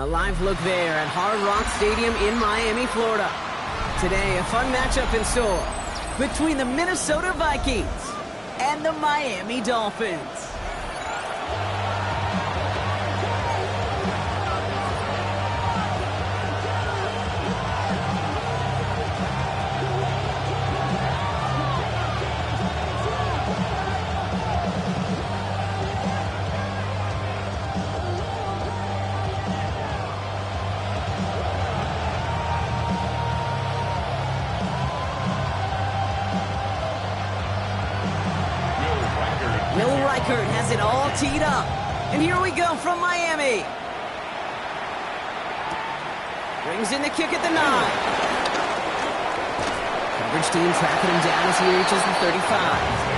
A live look there at Hard Rock Stadium in Miami, Florida. Today, a fun matchup in store between the Minnesota Vikings and the Miami Dolphins. Has it all teed up. And here we go from Miami. Brings in the kick at the 9. Coverage team tracking him down as he reaches the 35.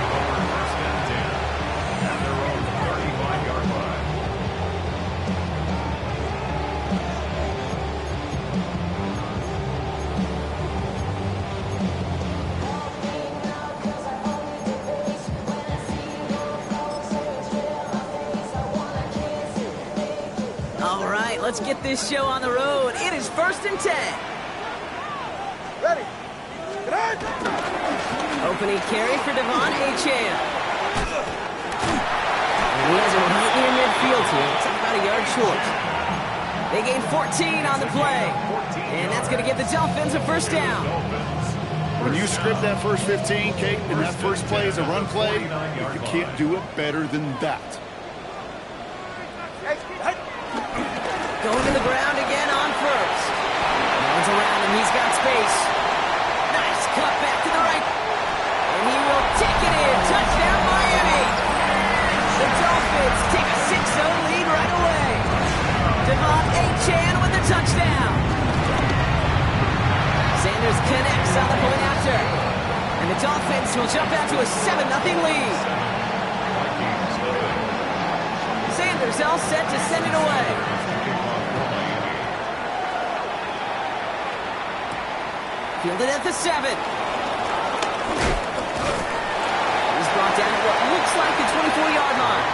Let's get this show on the road. It is 1st and 10. Ready. Opening carry for Devon Achane. And he has it right near midfield here. It's about a yard short. They gain 14 on the play. And that's going to give the Dolphins a first down. When you script that first 15, Kate, and that first play is a run play, you can't do it better than that. Going to the ground again on first. Runs around him. He's got space. Nice cut back to the right. And he will take it in. Touchdown, Miami. The Dolphins take a 6-0 lead right away. Devon Achane with the touchdown. Sanders connects on the point after. And the Dolphins will jump out to a 7-0 lead. Sanders all set to send it away. Fielded at the 7. He's brought down at what looks like the 24-yard line.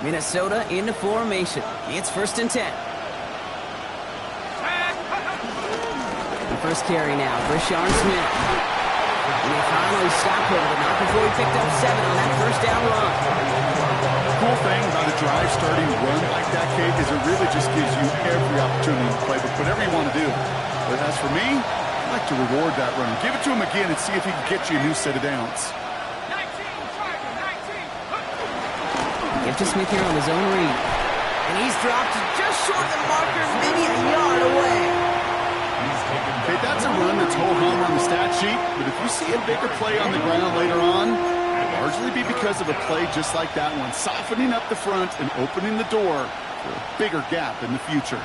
Minnesota into formation. It's 1st and 10. First carry now, Brishon Smith. And they finally stop him, but not before he picked up 7 on that first down run. The cool thing about a drive starting run like that, Kate, is it really just gives you every opportunity to play with whatever you want to do. But as for me, I like to reward that run. Give it to him again and see if he can get you a new set of downs. Give to Smith here on his own read. And he's dropped just short of the marker, maybe a yard away. Okay, that's a run that's ho-hum on the stat sheet, but if you see a bigger play on the ground later on, it'll largely be because of a play just like that one, softening up the front and opening the door for a bigger gap in the future.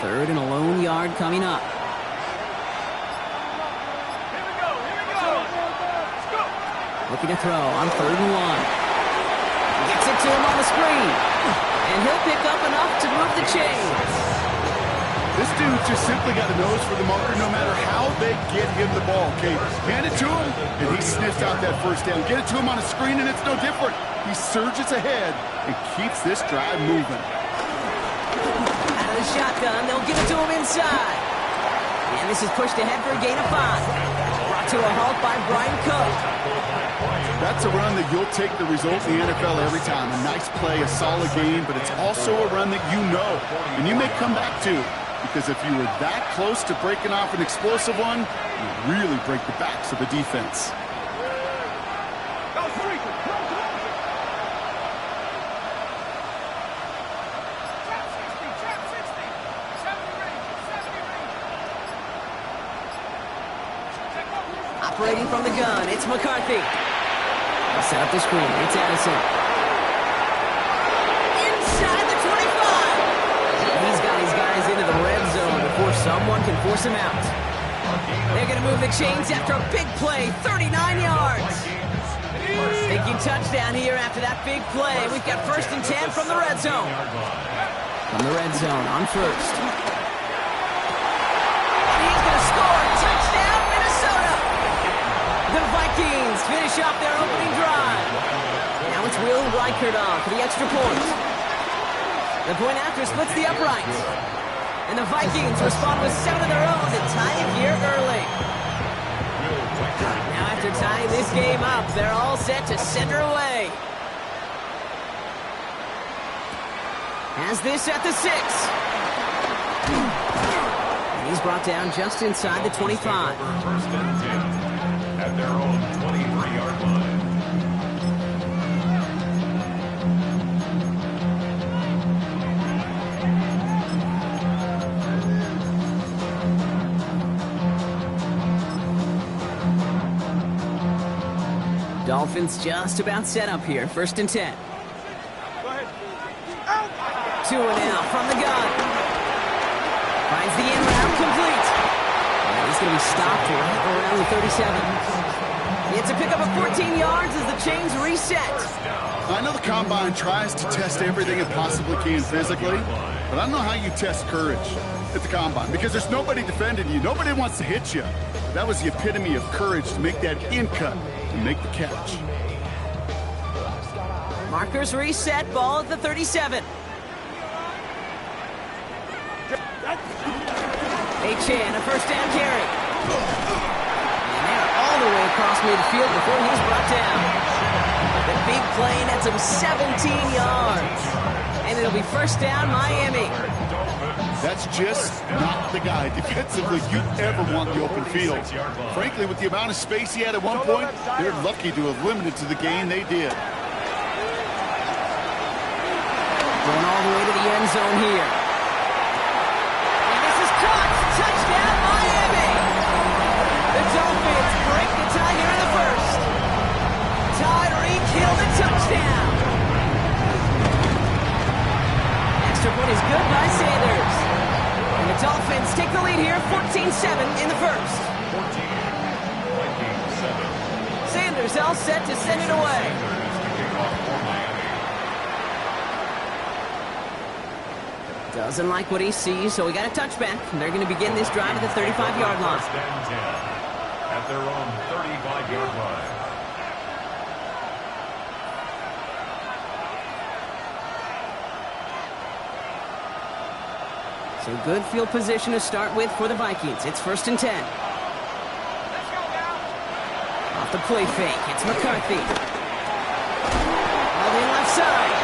Third and a lone yard coming up. Looking to throw on 3rd and 1. Gets it to him on the screen. And he'll pick up enough to move the chains. This dude just simply got a nose for the marker no matter how they get him the ball, Kate. Hand it to him, and he sniffs out that first down. Get it to him on a screen, and it's no different. He surges ahead and keeps this drive moving. Out of the shotgun, they'll give it to him inside. And this is pushed ahead for a gain of 5. Brought to a halt by Brian Cook. That's a run that you'll take the result in the NFL every time. A nice play, a solid game, but it's also a run that you know, and you may come back to, because if you were that close to breaking off an explosive one, you really break the backs of the defense. Operating from the gun, it's McCarthy. They'll set up the screen, it's Addison. Inside the 25! He's got his guys into the Someone can force him out. They're going to move the chains after a big play, 39 yards. Thinking touchdown here after that big play. We've got 1st and 10 from the red zone. From the red zone on first. And he's going to score. Touchdown, Minnesota. The Vikings finish off their opening drive. Now it's Will Reichert on for the extra point. The point after splits the uprights. And the Vikings respond with 7 of their own to tie it here early. Now after tying this game up, they're all set to send her away. Has this at the 6. And he's brought down just inside the 25. First and 10 at their own 23-yard line. Dolphins just about set up here. 1st and 10. 2 now from the gun. Finds the in route complete. And he's going to be stopped right around the 37. It's a pickup of 14 yards as the chains reset. I know the Combine tries to test everything it possibly can physically, but I don't know how you test courage at the Combine because there's nobody defending you. Nobody wants to hit you. That was the epitome of courage to make that in cut and make the catch. Markers reset, ball at the 37. Chan, a 1st down carry. And they're all the way across midfield before he's brought down. The big play nets him 17 yards. And it'll be 1st down, Miami. That's just not the guy defensively you ever want the open field. Frankly, with the amount of space he had at one point, they're lucky to have limited to the gain they did. Going all the way to the end zone here. And this is caught. Touchdown, Miami. The Dolphins break the tie here in the 1st. Tyreek Hill, the touchdown. Extra point is good by Sanders. And the Dolphins take the lead here, 14-7 in the 1st. 14-7. Sanders all set to send it away. Doesn't like what he sees, so we got a touchback. They're going to begin this drive at the 35-yard line. 1st and 10 at their own 35-yard line. So good field position to start with for the Vikings. It's 1st and 10. Off the play fake, it's McCarthy. All the left side.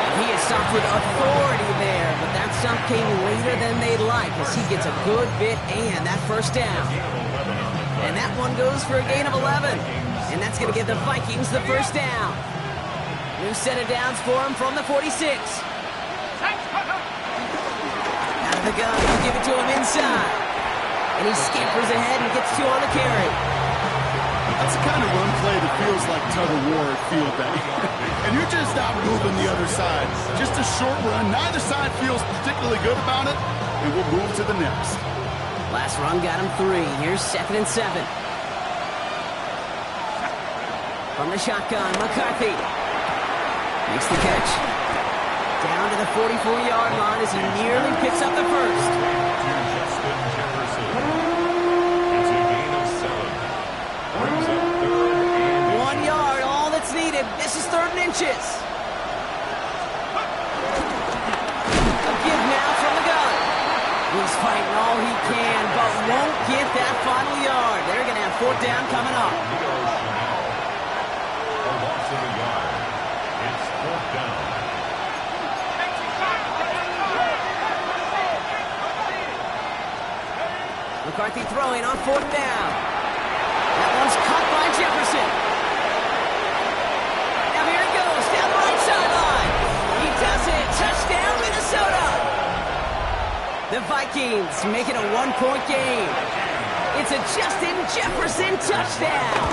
And he is stopped with authority there, but that stop came later than they'd like as he gets a good bit and that 1st down. And that one goes for a gain of 11. And that's going to give the Vikings the 1st down. New set of downs for him from the 46. The gun, he'll give it to him inside. And he scampers ahead and gets 2 on the carry. That's the kind of run play that feels like tug of war at field day. And you're just not moving the other side. Just a short run. Neither side feels particularly good about it. And we'll move to the next. Last run got him 3. Here's 2nd and 7. From the shotgun, McCarthy makes the catch. Down to the 44-yard line as he nearly picks up the 1st. Justin Jefferson. It's a gain of 7. Brings up 3rd and 1 yard, all that's needed. This is 3rd and inches. A give now from the gun. He's fighting all he can, but won't get that final yard. They're going to have 4th down coming up. a loss of a yard. It's 4th down. McCarthy throwing on 4th down. That one's caught by Jefferson. Now here he goes, down the right sideline. He does it. Touchdown, Minnesota. The Vikings make it a 1-point game. It's a Justin Jefferson touchdown.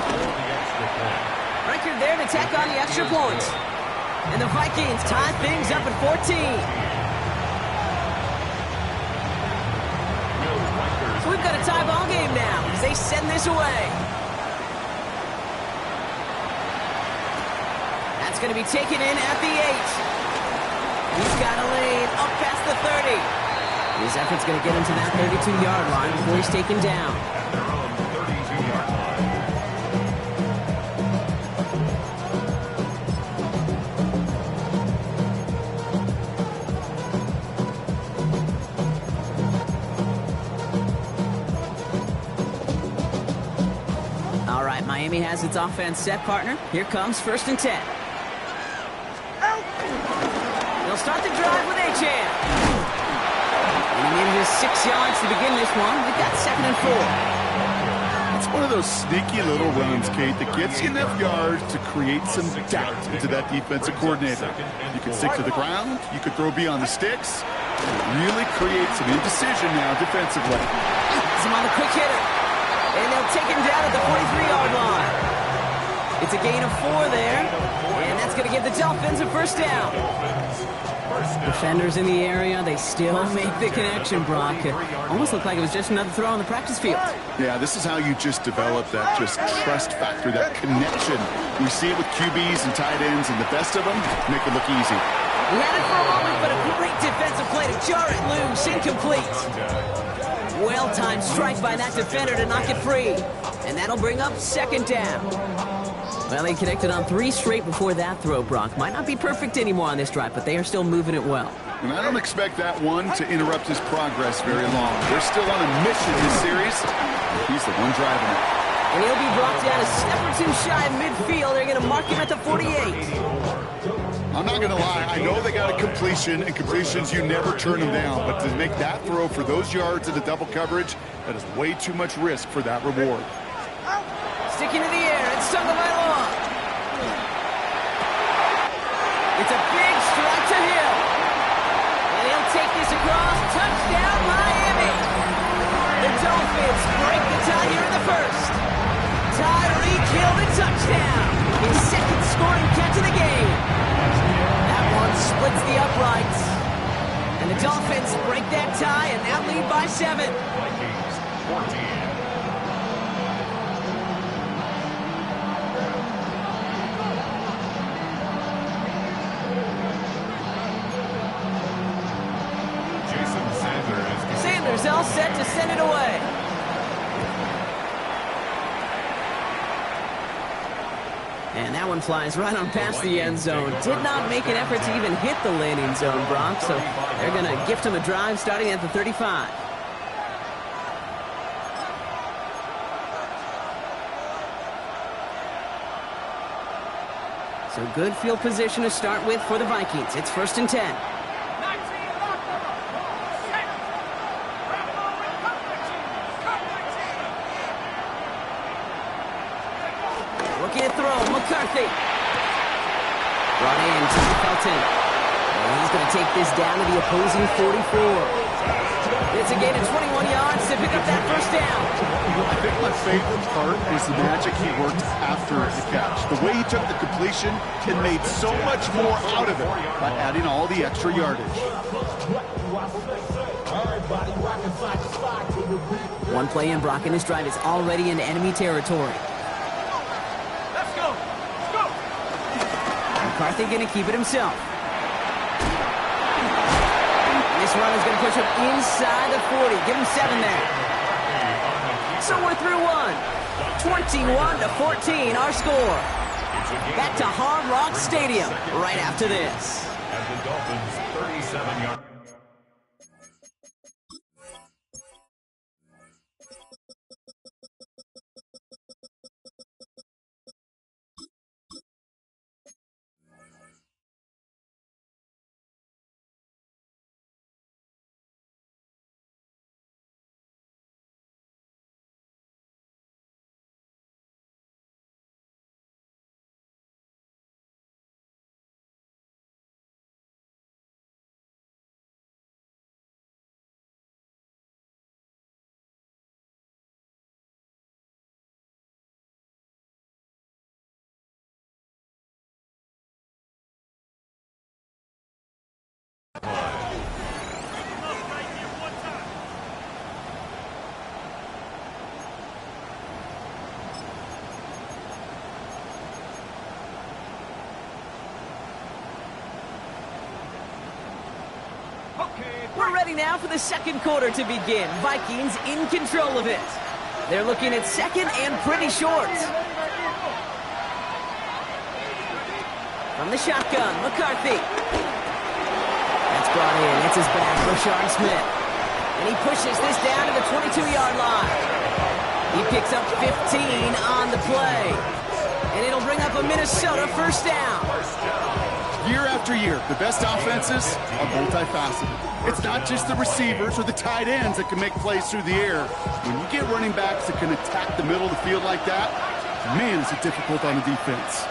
Record there to tack on the extra point. And the Vikings tie things up at 14. tie ball game now as they send this away. That's going to be taken in at the 8. He's got a lane up past the 30. His effort's going to get him to that 32-yard line before he's taken down. At their own 32-yard line. All right, Miami has its offense set, partner. Here comes 1st and 10. They'll start the drive with Achane. And he needed his 6 yards to begin this one. We've got 2nd and 4. It's one of those sneaky little runs, Kate, that gets you enough yards to create some doubt into that defensive coordinator. You can stick to the ground. You could throw beyond the sticks. Really create some indecision now defensively. He's on the quick hitter. And they'll take him down at the 43-yard line. It's a gain of 4 there. And that's going to give the Dolphins a 1st down. Defenders in the area, they still make the connection, Brock. It almost looked like it was just another throw on the practice field. Yeah, this is how you just develop that just trust factor, that connection. We see it with QBs and tight ends, and the best of them make it look easy. He had it for a moment, but a great defensive play to jar it loose, incomplete. Well-timed strike by that defender to knock it free. And that'll bring up 2nd down. Well, they connected on 3 straight before that throw, Brock. Might not be perfect anymore on this drive, but they are still moving it well. And I don't expect that one to interrupt his progress very long. They're still on a mission this series. He's the one driving it. And he'll be brought down a step or 2 shy of midfield. They're going to mark him at the 48. I'm not going to lie. I know they got a completion, and completions, you never turn them down. But to make that throw for those yards in the double coverage, that is way too much risk for that reward. Sticking to the air, it's Tagovailoa. It's a big strike to Hill. And he'll take this across. Touchdown, Miami. The Dolphins break the tie here in the 1st. Tyreek Hill, the touchdown. His 2nd scoring catch of the game. That one splits the uprights. And the Dolphins break that tie and now lead by 7. Vikings 14. Sanders all set to send it away. And that one flies right on past the end zone. Did not make an effort to even hit the landing zone, Brock. So they're going to gift him a drive starting at the 35. So good field position to start with for the Vikings. It's 1st and 10. Looking to throw, McCarthy. Brought in to Felton. And he's going to take this down to the opposing 44. It's a gain of 21 yards to pick up that 1st down. I think my favorite part is the magic he worked after the catch. The way he took the completion and made so much more out of it by adding all the extra yardage. One play in, Brock, and this drive is already into enemy territory. McCarthy going to keep it himself. This run is going to push him inside the 40. Give him 7 there. So we're through 1. 21-14, our score. Back to Hard Rock Stadium right after this. As the Dolphins 37-yard. We're ready now for the second quarter to begin. Vikings in control of it. They're looking at second and pretty short. From the shotgun, McCarthy. That's brought in. It's his back, Rashard Smith. And he pushes this down to the 22-yard line. He picks up 15 on the play. And it'll bring up a Minnesota first down. Year after year, the best offenses are multifaceted. It's not just the receivers or the tight ends that can make plays through the air. When you get running backs that can attack the middle of the field like that, man, is it difficult on the defense.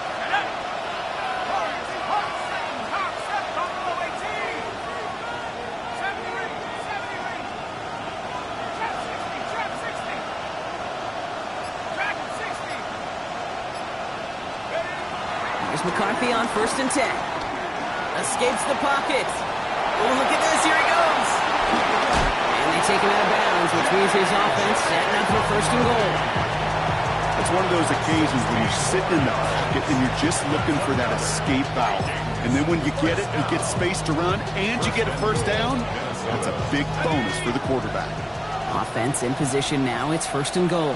Here's McCarthy on 1st and 10. Escapes the pocket. Oh, look at this. Here he goes. And they take him out of bounds, which means his offense setting up for 1st and goal. It's one of those occasions when you're sitting in the pocket and you're just looking for that escape valve. And then when you get it, you get space to run, and you get a first down. That's a big bonus for the quarterback. Offense in position now. It's 1st and goal.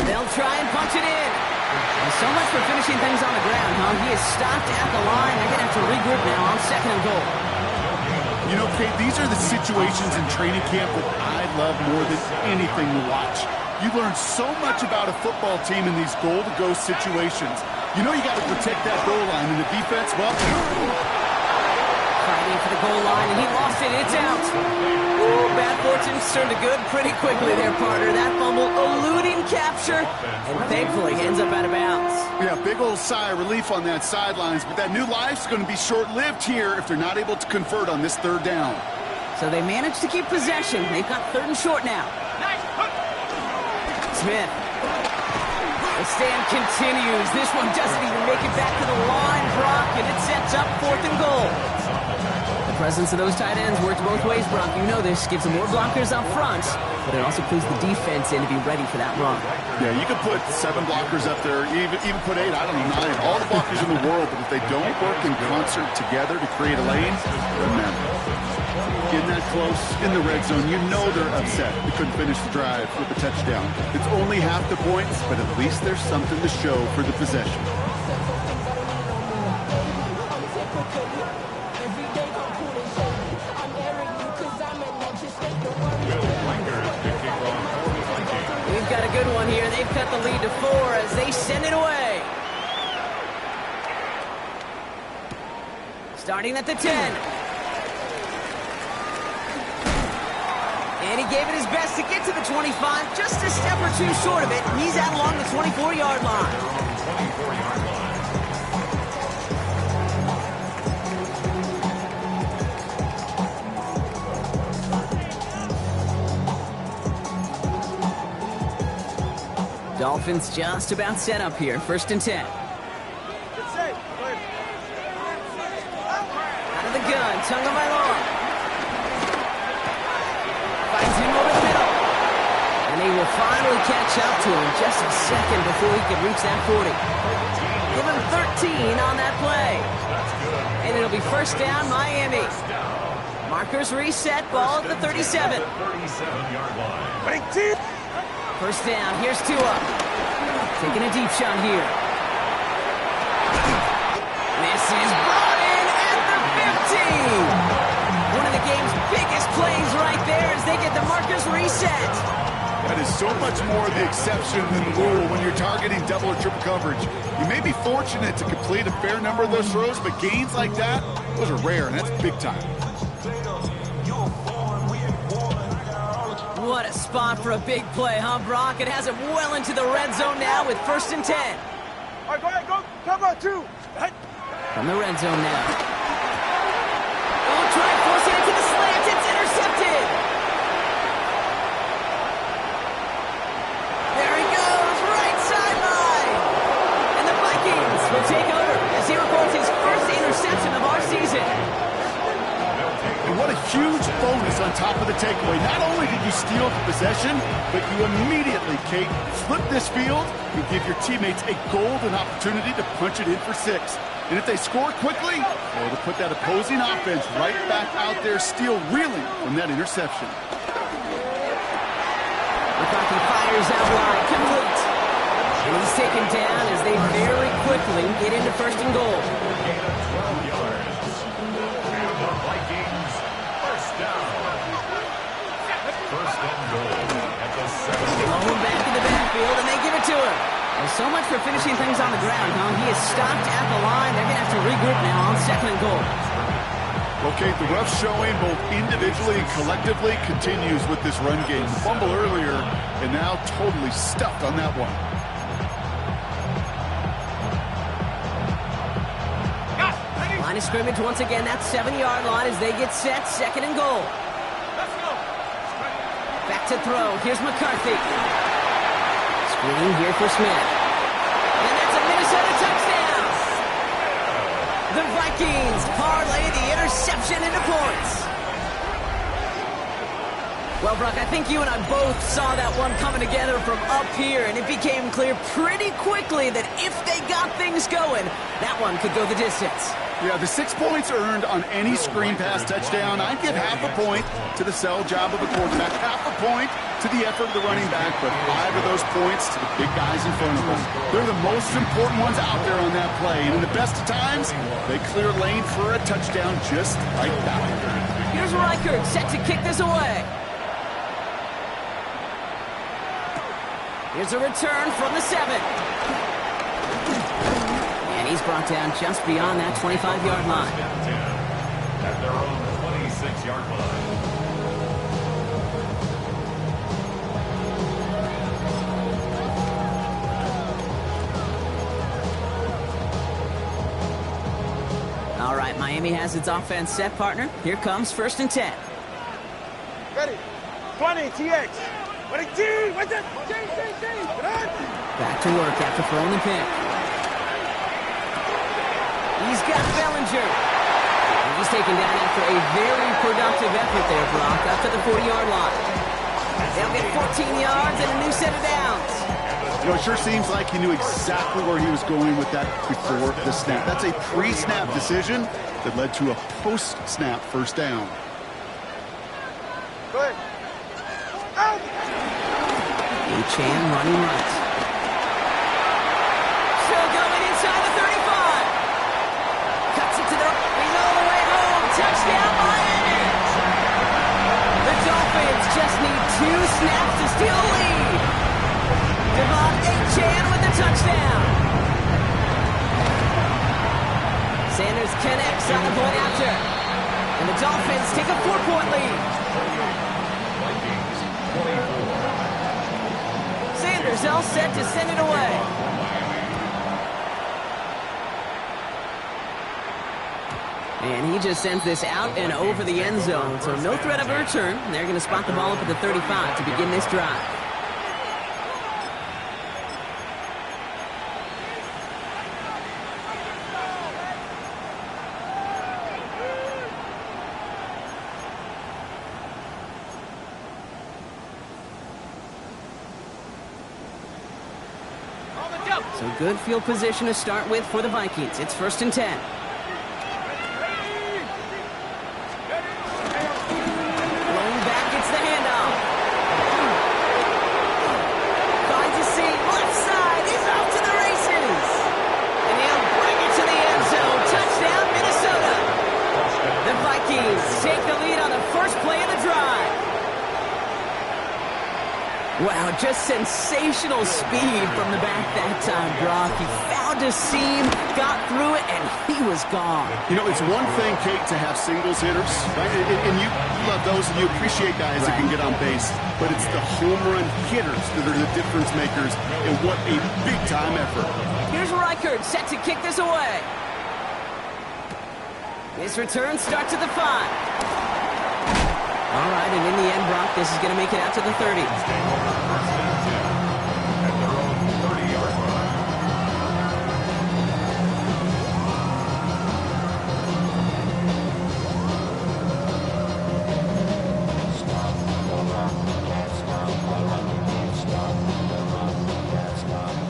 They'll try and punch it in. And so much for finishing things on the ground, huh? He is stopped at the line. They're going to have to regroup now on 2nd and goal. You know, Kate, these are the situations in training camp that I love more than anything to watch. You learn so much about a football team in these goal-to-go situations. You know you got to protect that goal line, and the defense, well... Fighting for the goal line, and he lost it. It's out. Ooh, bad fortune turned to good pretty quickly there, partner. That fumble eluding capture, and thankfully ends up out of bounds. Yeah, big old sigh of relief on that sidelines, but that new life's going to be short-lived here if they're not able to convert on this 3rd down. So they managed to keep possession. They've got 3rd and short now. Smith. The stand continues. This one doesn't even make it back to the line, Brock, and it sets up 4th and goal. The presence of those tight ends works both ways, Brock. You know this. Gives them more blockers up front, but it also clues the defense in to be ready for that run. Yeah, you could put 7 blockers up there, even put 8, I don't know, 9, all the blockers in the world, but if they don't work in concert together to create a lane, remember, getting that close in the red zone, you know they're upset. They couldn't finish the drive with a touchdown. It's only half the points, but at least there's something to show for the possession. We've got a good one here. They've cut the lead to 4 as they send it away. Starting at the 10. And he gave it his best to get to the 25, just a step or 2 short of it. He's out along the 24-yard line. Dolphins just about set up here. 1st and 10. Out of the gun, Tunga Mailon. Finds him over the middle. And he will finally catch up to him just a second before he can reach that 40. Give him 13 on that play. And it'll be 1st down, Miami. Markers reset, ball at the 37. 37-yard line. 1st down, here's Tua. Taking a deep shot here. This is brought in at the 15. One of the game's biggest plays right there as they get the markers reset. That is so much more the exception than the rule when you're targeting double or triple coverage. You may be fortunate to complete a fair number of those throws, but gains like that, those are rare, and that's big time. What a spot for a big play, huh, Brock? It has it well into the red zone now with 1st and 10. All right, go ahead, go. Cover 2. From the red zone now. Oh, try forcing it to the slant. It's intercepted. There he goes, right sideline. And the Vikings will take over as he records his first interception of our season. And what a huge bonus on top of the takeaway. Not only did you steal the possession, but you immediately, Kate, flip this field and give your teammates a golden opportunity to punch it in for 6. And if they score quickly, it'll put that opposing offense right back out there, still reeling from that interception. McCarthy fires out wide, complete. And he's taken down as they very quickly get into first and goal. Gain of 12 yards. And the Vikings, first down. First and goal at the 7. Blown back in the backfield, and they give it to him. Well, so much for finishing things on the ground, huh? He is stopped at the line. They're going to have to regroup now on second and goal. Okay, the rough showing both individually and collectively continues with this run game. Fumble earlier, and now totally stuffed on that one. Line of scrimmage once again, that 7-yard line as they get set, second and goal. Let's go. Back to throw. Here's McCarthy. Screen here for Smith. And that's a Minnesota touchdown. The Vikings parlay the interception into points. Well, Brock, I think you and I both saw that one coming together from up here, and it became clear pretty quickly that if they got things going, that one could go the distance. Yeah, the 6 points earned on any screen pass touchdown. I'd give half a point to the sell job of the quarterback, half a point to the effort of the running back, but 5 of those points to the big guys in front of them. They're the most important ones out there on that play, and in the best of times, they clear lane for a touchdown just like that. Here's Reichert set to kick this away. Here's a return from the 7. And he's brought down just beyond that 25-yard line. At their own 26-yard line. All right, Miami has its offense set, partner. Here comes first and 10. Ready. 20, TX. What a T! What's that? T! Get on! Back to work after throwing the pick. He's got Bellinger. And he's taken down after a very productive effort there, Brock, up to the 40-yard line. They'll get 14 yards and a new set of downs. You know, it sure seems like he knew exactly where he was going with that before the snap. That's a pre-snap decision that led to a post-snap first down. Go ahead. Out! Chan running right. Still going inside the 35. Cuts it to the right. He's all the way home. Touchdown, Miami. The Dolphins just need 2 snaps to steal a lead. Devon Chan with the touchdown. Sanders connects on the point after. And the Dolphins take a 4-point lead. Vikings, 24. Sanders all set to send it away. And he just sends this out and over the end zone, so no threat of a return. They're going to spot the ball up at the 35 to begin this drive. So good field position to start with for the Vikings. It's first and 10. Blown back, it's the handoff. Finds a seam, left side, he's off to the races. And he'll bring it to the end zone. Touchdown, Minnesota. The Vikings take the lead on the first play of the drive. Wow, just sensational speed from the back that time, Brock. He found a seam, got through it, and he was gone. You know, it's one thing, Kate, to have singles hitters, right? And you love those, and you appreciate guys that can get on base. But it's the home run hitters that are the difference makers, and what a big-time effort. Here's Reichert set to kick this away. His return starts at the 5. All right, and in the end, Brock, this is going to make it out to the 30. First and 10 at their own 30-yard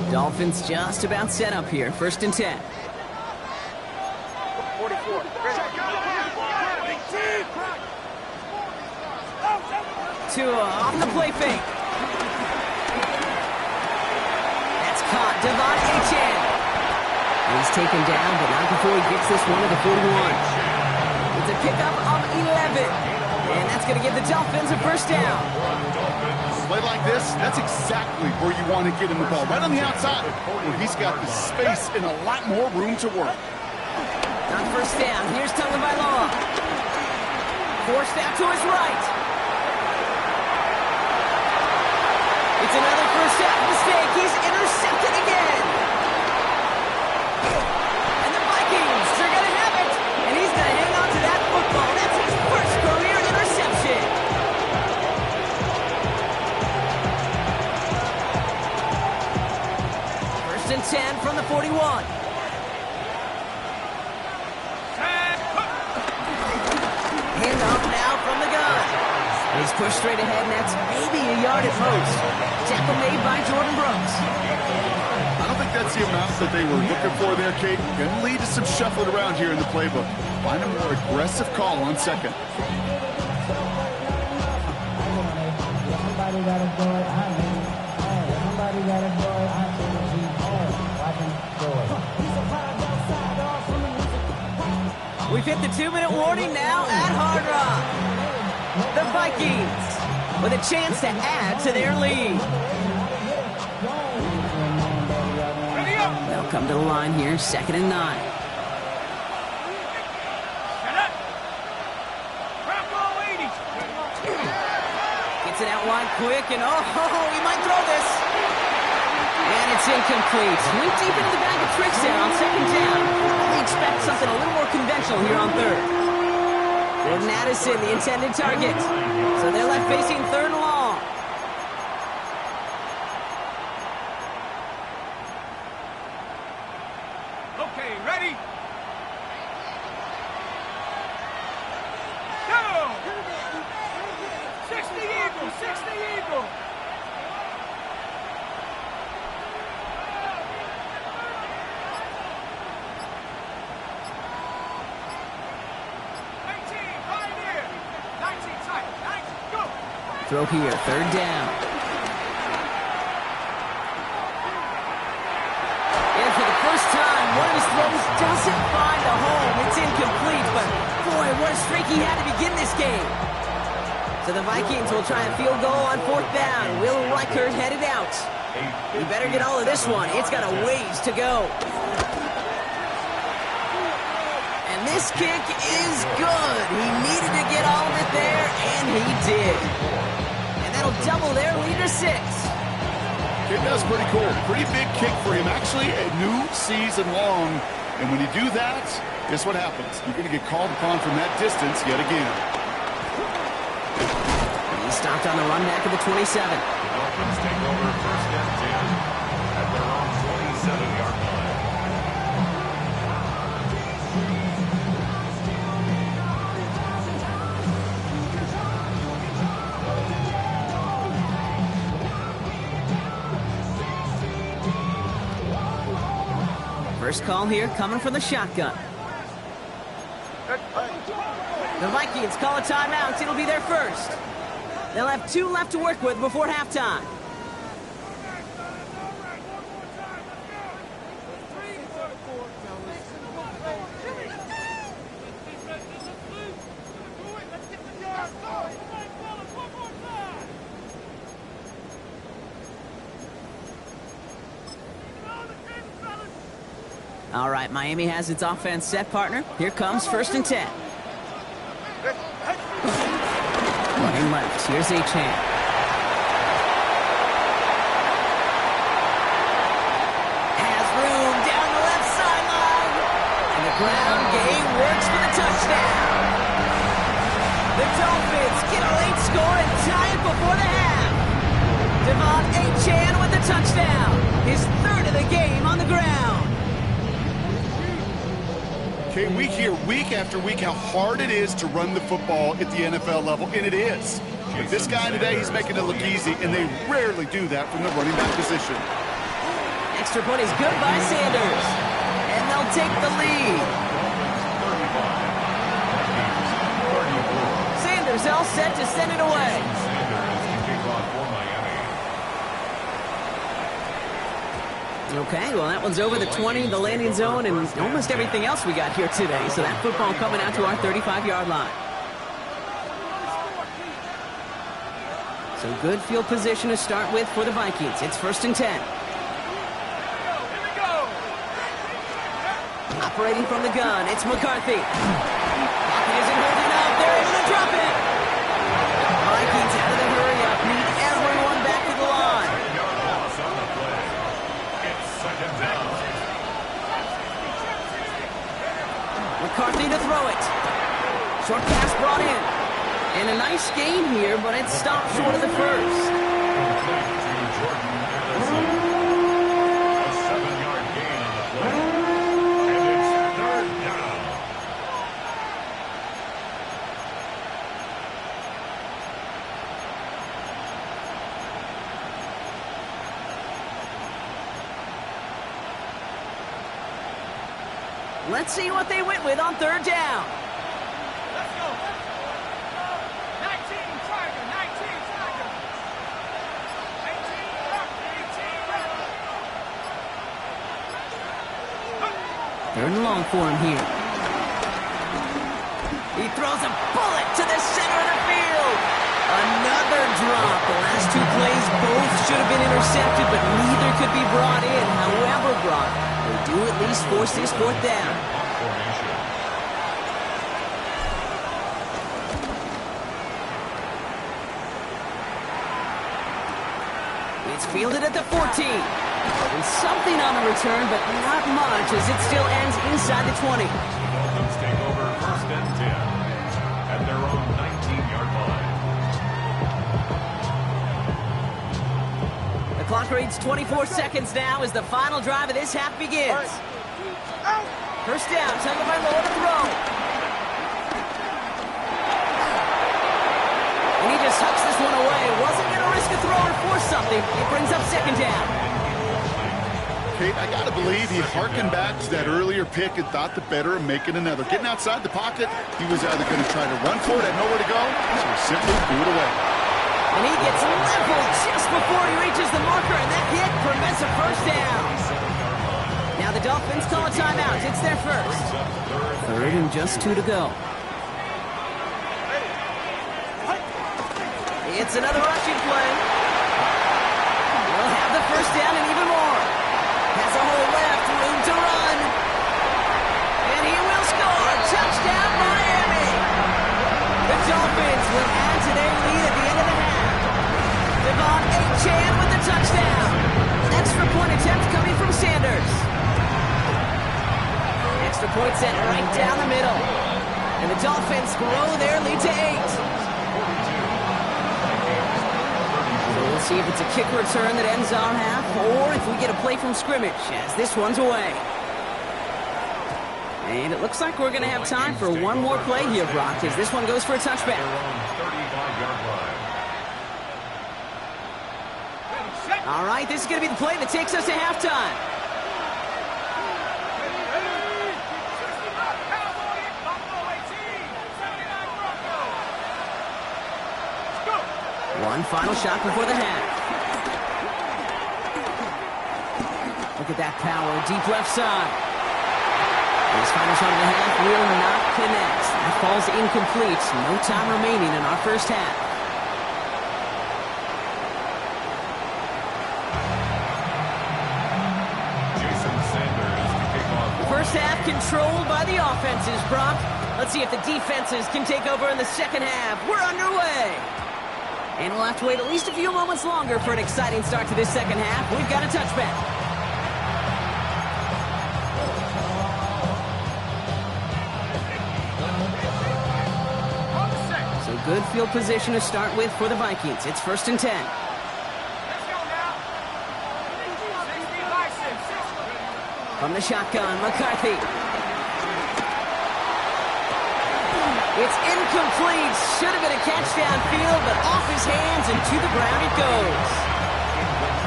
line. Dolphins just about set up here. First and 10. Tua off the play fake. That's caught. Devon Achane. He's taken down, but not before he gets this one to the 41. It's a pickup of 11. And that's going to give the Dolphins a first down. Play like this, that's exactly where you want to get him the ball. Right on the outside, where he's got the space and a lot more room to work. On first down, here's Tagovailoa. Forced out to his right. It's another first down mistake. He's intercepted again. And the Vikings are going to have it. And he's going to hang on to that football. That's his first career interception. First and 10 from the 41. Handoff now from the gun. He's pushed straight ahead, and that's maybe a yard at most. Tackle made by Jordan Brooks. I don't think that's the amount that they were looking for there, Kate. Going to lead to some shuffling around here in the playbook. Find a more aggressive call on second. We've hit the 2-minute warning now at Hard Rock. The Vikings with a chance to add to their lead. They'll come to the line here, 2nd and 9. Gets it out wide quick, and he might throw this. And it's incomplete. Went deep into the bag of tricks there on 2nd down. We expect something a little more conventional here on 3rd. Jordan Addison, the intended target. So they're left facing 3rd and long. Okay, ready? Go! 60 Eagles, 60 Eagles! Throw here, 3rd down. And for the first time, one of his throws doesn't find a home. It's incomplete, but boy, what a streak he had to begin this game. So the Vikings will try a field goal on 4th down. Will Reichert headed out. You better get all of this one. It's got a ways to go. And this kick is good. He needed to get all of it there, and he did. That'll double their lead to 6. Kid, that's pretty cool. Pretty big kick for him. Actually, a new season long. And when you do that, guess what happens? You're going to get called upon from that distance yet again. He stopped on the run back of the 27. The Dolphins take over 1st and 10 at their own 27-yard line. First call here coming from the shotgun. The Vikings call a timeout. It'll be their first. They'll have 2 left to work with before halftime. All right, Miami has its offense set, partner. Here comes 1st and 10. Running left. Here's Achane. Has room down the left sideline. And the ground game works for the touchdown. The Dolphins get a late score and tie it before the half. Devon Achane with the touchdown. His 3rd of the game on the ground. Okay, we hear week after week how hard it is to run the football at the NFL level, and it is. But this guy today, he's making it look easy, and they rarely do that from the running back position. Extra point is good by Sanders. And they'll take the lead. Sanders all set to send it away. Sanders to kick off for Miami. Okay, well, that one's over the 20, the landing zone, and almost everything else we got here today. So that football coming out to our 35-yard line. So good field position to start with for the Vikings. It's 1st and 10. Operating from the gun, it's McCarthy. Pocket isn't holding up. They're able to drop it. Vikings out of the hurry-up. Need everyone back to the line. Loss on the play. It's 2nd down. McCarthy to throw it. Short pass brought in. And a nice game here, but it stopped short of the first. Complete to Jordan Anderson. A 7-yard gain on the play. And it's 3rd down. Let's see what they went with on 3rd down. Let's go. 19, Tiger. 19, Tiger. 18, 3rd and long for him here. He throws a bullet to the center of the field. Another drop. The last 2 plays both should have been intercepted, but neither could be brought in. However brought, they do at least force this 4th down. Formation. It's fielded at the 14. And something on the return, but not much, as it still ends inside the 20. Dolphins take over 1st and 10 at their own 19-yard line. The clock reads 24 seconds now as the final drive of this half begins. First down, taken by Lowe to throw. And he just hucks this one away. Wasn't going to risk a throw or force something. It brings up 2nd down. Kate, I got to believe he harkened back to that earlier pick and thought the better of making another. Getting outside the pocket, he was either going to try to run for it, had nowhere to go, so he simply threw it away. And he gets leveled just before he reaches the marker, and that hit prevents a 1st down. Now the Dolphins call a timeout. It's their first. 3rd and just 2 to go. It's another rushing play. We'll have the 1st down and even more. Has a hole left, room to run. And he will score. Touchdown, Miami. The Dolphins will add to their lead at the end of the half. Devon Achane with the touchdown. Extra point attempt coming from Sanders. Extra point set right down the middle. And the Dolphins grow their lead to 8. So we'll see if it's a kick return that ends our half, or if we get a play from scrimmage, as this one's away. And it looks like we're going to have time for one more play here, Brock, as this one goes for a touchback. 35-yard line. All right, this is going to be the play that takes us to halftime. One final shot before the half. Look at that power, deep left side. This final shot of the half will not connect. That falls incomplete. No time remaining in our first half. Jason Sanders to kick off. First half controlled by the offenses, Brock. Let's see if the defenses can take over in the second half. We're underway. And we'll have to wait at least a few moments longer for an exciting start to this second half. We've got a touchback. So good field position to start with for the Vikings. It's 1st and 10. From the shotgun, McCarthy. It's incomplete. Should have been a catch downfield, but off his hands and to the ground it goes.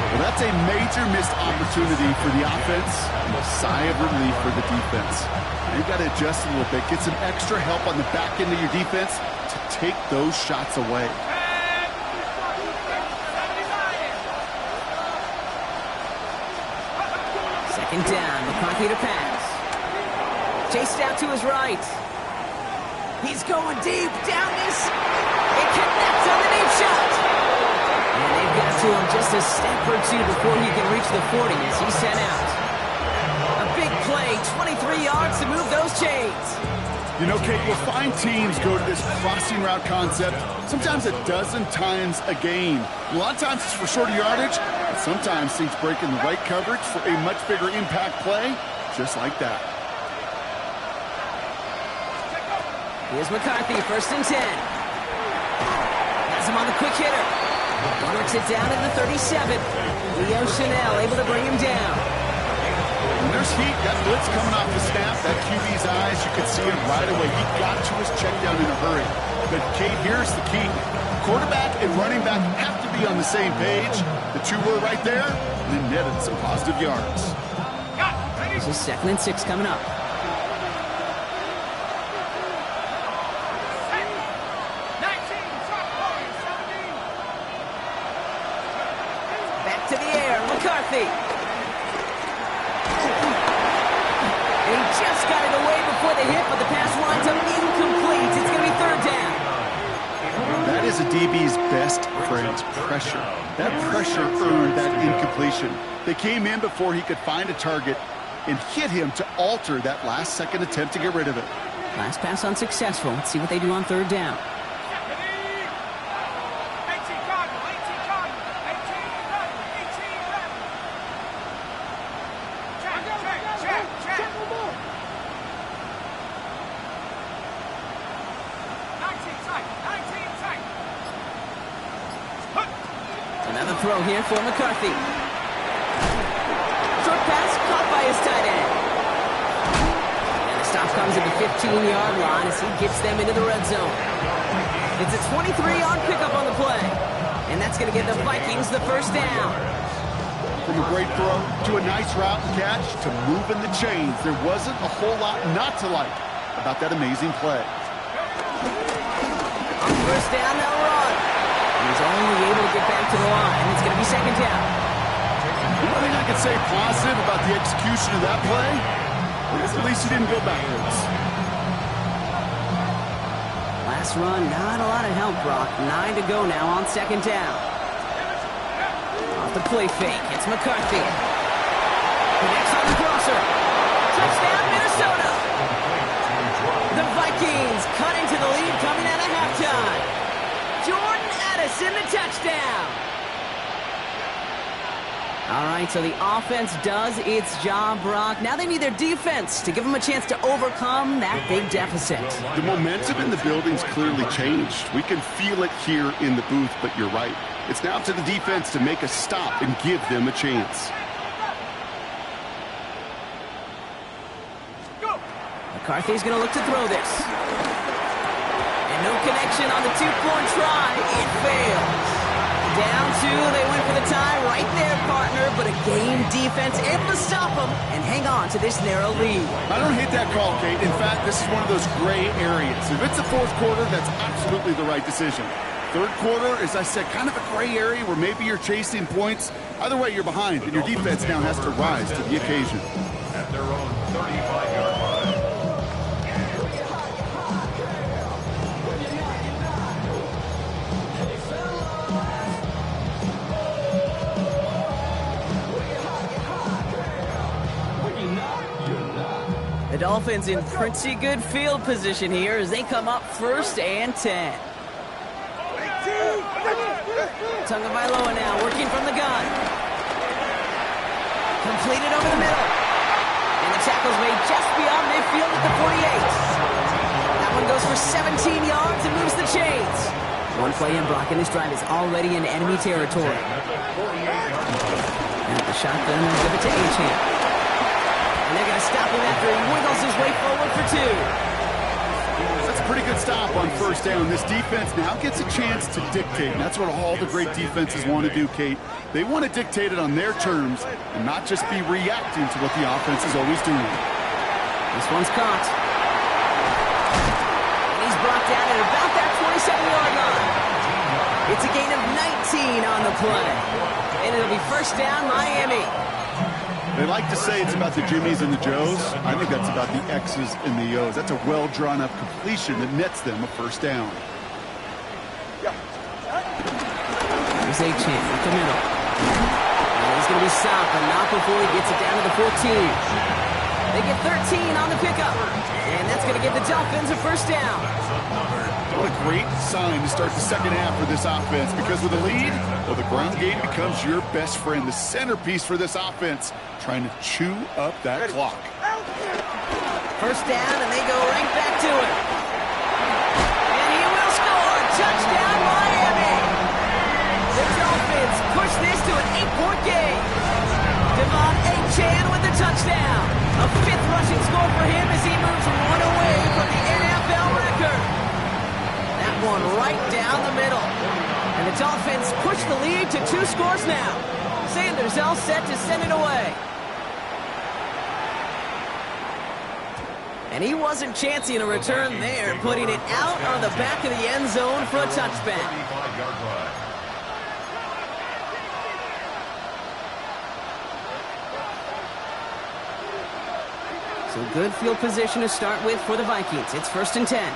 Well, that's a major missed opportunity for the offense and a sigh of relief for the defense. You've got to adjust a little bit, get some extra help on the back end of your defense to take those shots away. Second down, McCarthy to pass. Chased out to his right. He's going deep, down this. It connects on the deep shot. And they've got to him just a step or two before he can reach the 40 as he's sent out. A big play, 23 yards to move those chains. You know, Kate, you'll find teams go to this crossing route concept sometimes a dozen times a game. A lot of times it's for shorter yardage, but sometimes teams break in the right coverage for a much bigger impact play, just like that. Here's McCarthy, 1st and 10. Has him on the quick hitter. Works it down in the 37. Leo Chanel able to bring him down. When there's heat, that blitz coming off the snap, that QB's eyes, you could see it right away. He got to his check down in a hurry. But, Kate, here's the key. Quarterback and running back have to be on the same page. The two were right there, and then netted some positive yards. This is 2nd and 6 coming up. Back to the air, McCarthy. He just got it away before the hit, but the pass winds up incomplete. It's going to be 3rd down. That is a DB's best friend, pressure. That pressure earned that incompletion. They came in before he could find a target and hit him to alter that last-second attempt to get rid of it. Last pass unsuccessful. Let's see what they do on 3rd down. Another throw here for McCarthy. Short pass caught by his tight end. And the stop comes at the 15-yard line as he gets them into the red zone. It's a 23-yard pickup on the play. And that's going to get the Vikings the 1st down. From a great throw to a nice route and catch to moving the chains, there wasn't a whole lot not to like about that amazing play. On 1st down, they'll run. He's only able to get back to the line. It's going to be 2nd down. One thing I could say positive about the execution of that play is at least he didn't go backwards. Last run, not a lot of help, Brock. 9 to go now on 2nd down. Off the play fake, it's McCarthy. Connects on the crosser. Touchdown, Minnesota. The Vikings cut into the lead coming out of halftime. Jordan Addison, the touchdown. All right, so the offense does its job, Brock. Now they need their defense to give them a chance to overcome that big deficit. The momentum in the building's clearly changed. We can feel it here in the booth, but you're right. It's now up to the defense to make a stop and give them a chance. McCarthy's going to look to throw this. And no connection on the 2-point try. It fails. Down 2, they went for the tie right there, partner, but a game defense able to stop them and hang on to this narrow lead. I don't hate that call, Kate. In fact, this is one of those gray areas. If it's the 4th quarter, that's absolutely the right decision. 3rd quarter, as I said, kind of a gray area where maybe you're chasing points. Either way, you're behind, and your defense now has to rise to the occasion. At their own 35-yard line. The Dolphins in pretty good field position here as they come up 1st and 10. Tagovailoa now working from the gun. Completed over the middle. And the tackle's made just beyond midfield at the 48. That one goes for 17 yards and moves the chains. One play in, Brock, and this drive is already in enemy territory. And the shotgun will give it to Achane. And they're going to stop him after he wiggles his way forward for 2. That's a pretty good stop on 1st down. This defense now gets a chance to dictate. And that's what all the great defenses want to do, Kate. They want to dictate it on their terms and not just be reacting to what the offense is always doing. This one's caught. And he's brought down at about that 27-yard line. It's a gain of 19 on the play. And it'll be first down, Miami. They like to say it's about the Jimmies and the Joes. I think that's about the X's and the O's. That's a well-drawn-up completion that nets them a first down. Here's A-Chan with the middle. And he's going to be stopped, but not before he gets it down to the 14. They get 13 on the pickup. And that's going to give the Dolphins a first down. What a great sign to start the second half for this offense, because with a lead, well, the ground game becomes your best friend, the centerpiece for this offense, trying to chew up that clock. First down, and they go right back to it. And he will score. Touchdown, Miami. The Dolphins push this to an 8-point game. Devon A-Chan with the touchdown. A 5th rushing score for him as he moves one away from the NFL record. That one right down the middle. And the Dolphins push the lead to 2 scores now. Sanders all set to send it away. And he wasn't chancing a return there, putting it out on the back of the end zone for a touchback. So good field position to start with for the Vikings. It's 1st and 10.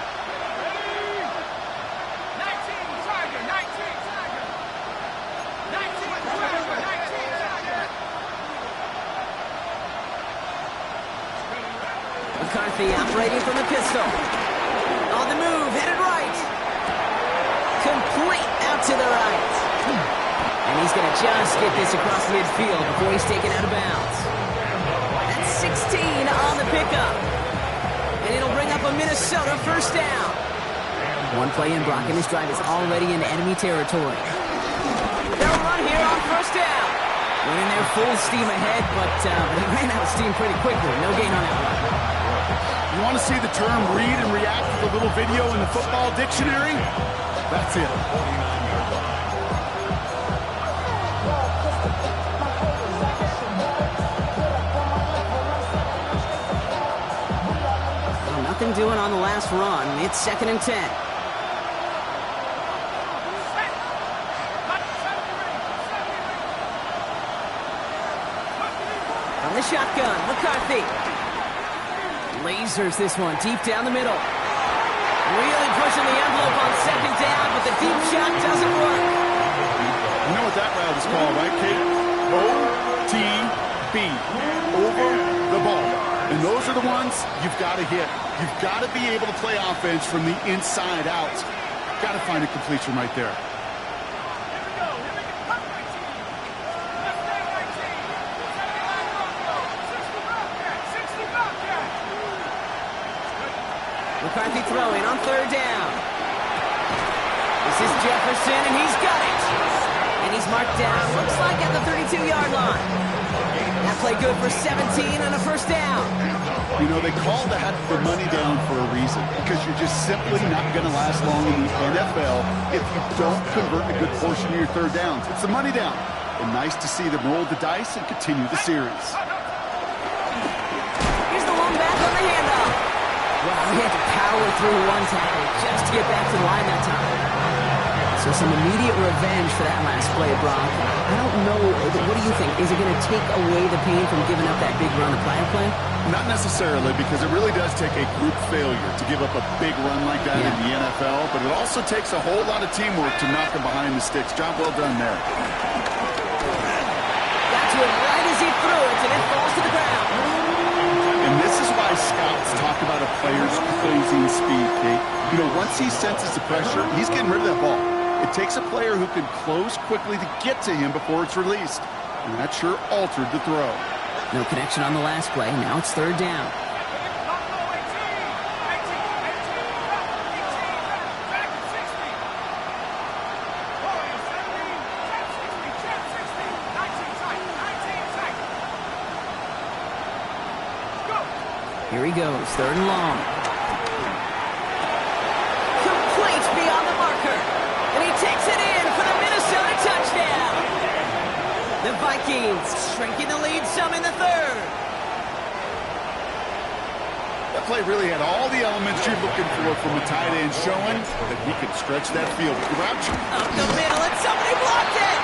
McCarthy operating from the pistol. On the move, headed right. Complete out to the right. And he's going to just get this across midfield before he's taken out of bounds. That's 16 on the pickup. And it'll bring up a Minnesota first down. One play in, Brock, and this drive is already in enemy territory. They'll run here on first down. Went in there full steam ahead, but he ran out of steam pretty quickly. No gain on that one. You want to see the term read and react to the little video in the football dictionary? That's it. Well, nothing doing on the last run. It's 2nd and 10. From the shotgun, McCarthy. Lasers this one deep down the middle. Really pushing the envelope on 2nd down, but the deep shot doesn't work. You know what that route is called, right, Kate? O-T-B. Over the ball. And those are the ones you've got to hit. You've got to be able to play offense from the inside out. Got to find a completion right there. McCarthy throwing on 3rd down. This is Jefferson, and he's got it. And he's marked down, looks like at the 32-yard line. That play good for 17 and a first down. You know, they call that the money down for a reason, because you're just simply not going to last long in the NFL if you don't convert a good portion of your 3rd downs. It's the money down. And nice to see them roll the dice and continue the series. Here's the one back on the handoff. Well, he had to power through one tackle just to get back to the line that time. So some immediate revenge for that last play, Brock. I don't know, what do you think? Is it going to take away the pain from giving up that big run, the prior play? Not necessarily, because it really does take a group failure to give up a big run like that in the NFL, but it also takes a whole lot of teamwork to knock him behind the sticks. Job well done there. Got to it right as he threw it, and it falls to the ground. And this is why scouts talk about a player's closing speed, Kate. You know, once he senses the pressure, he's getting rid of that ball. It takes a player who can close quickly to get to him before it's released. And that sure altered the throw. No connection on the last play. Now it's 3rd down. Here he goes, 3rd and long. Complete beyond the marker. And he takes it in for the Minnesota touchdown. The Vikings shrinking the lead some in the 3rd. That play really had all the elements you're looking for from a tight end, showing that he can stretch that field. Grouch. Up the middle, and somebody blocked it!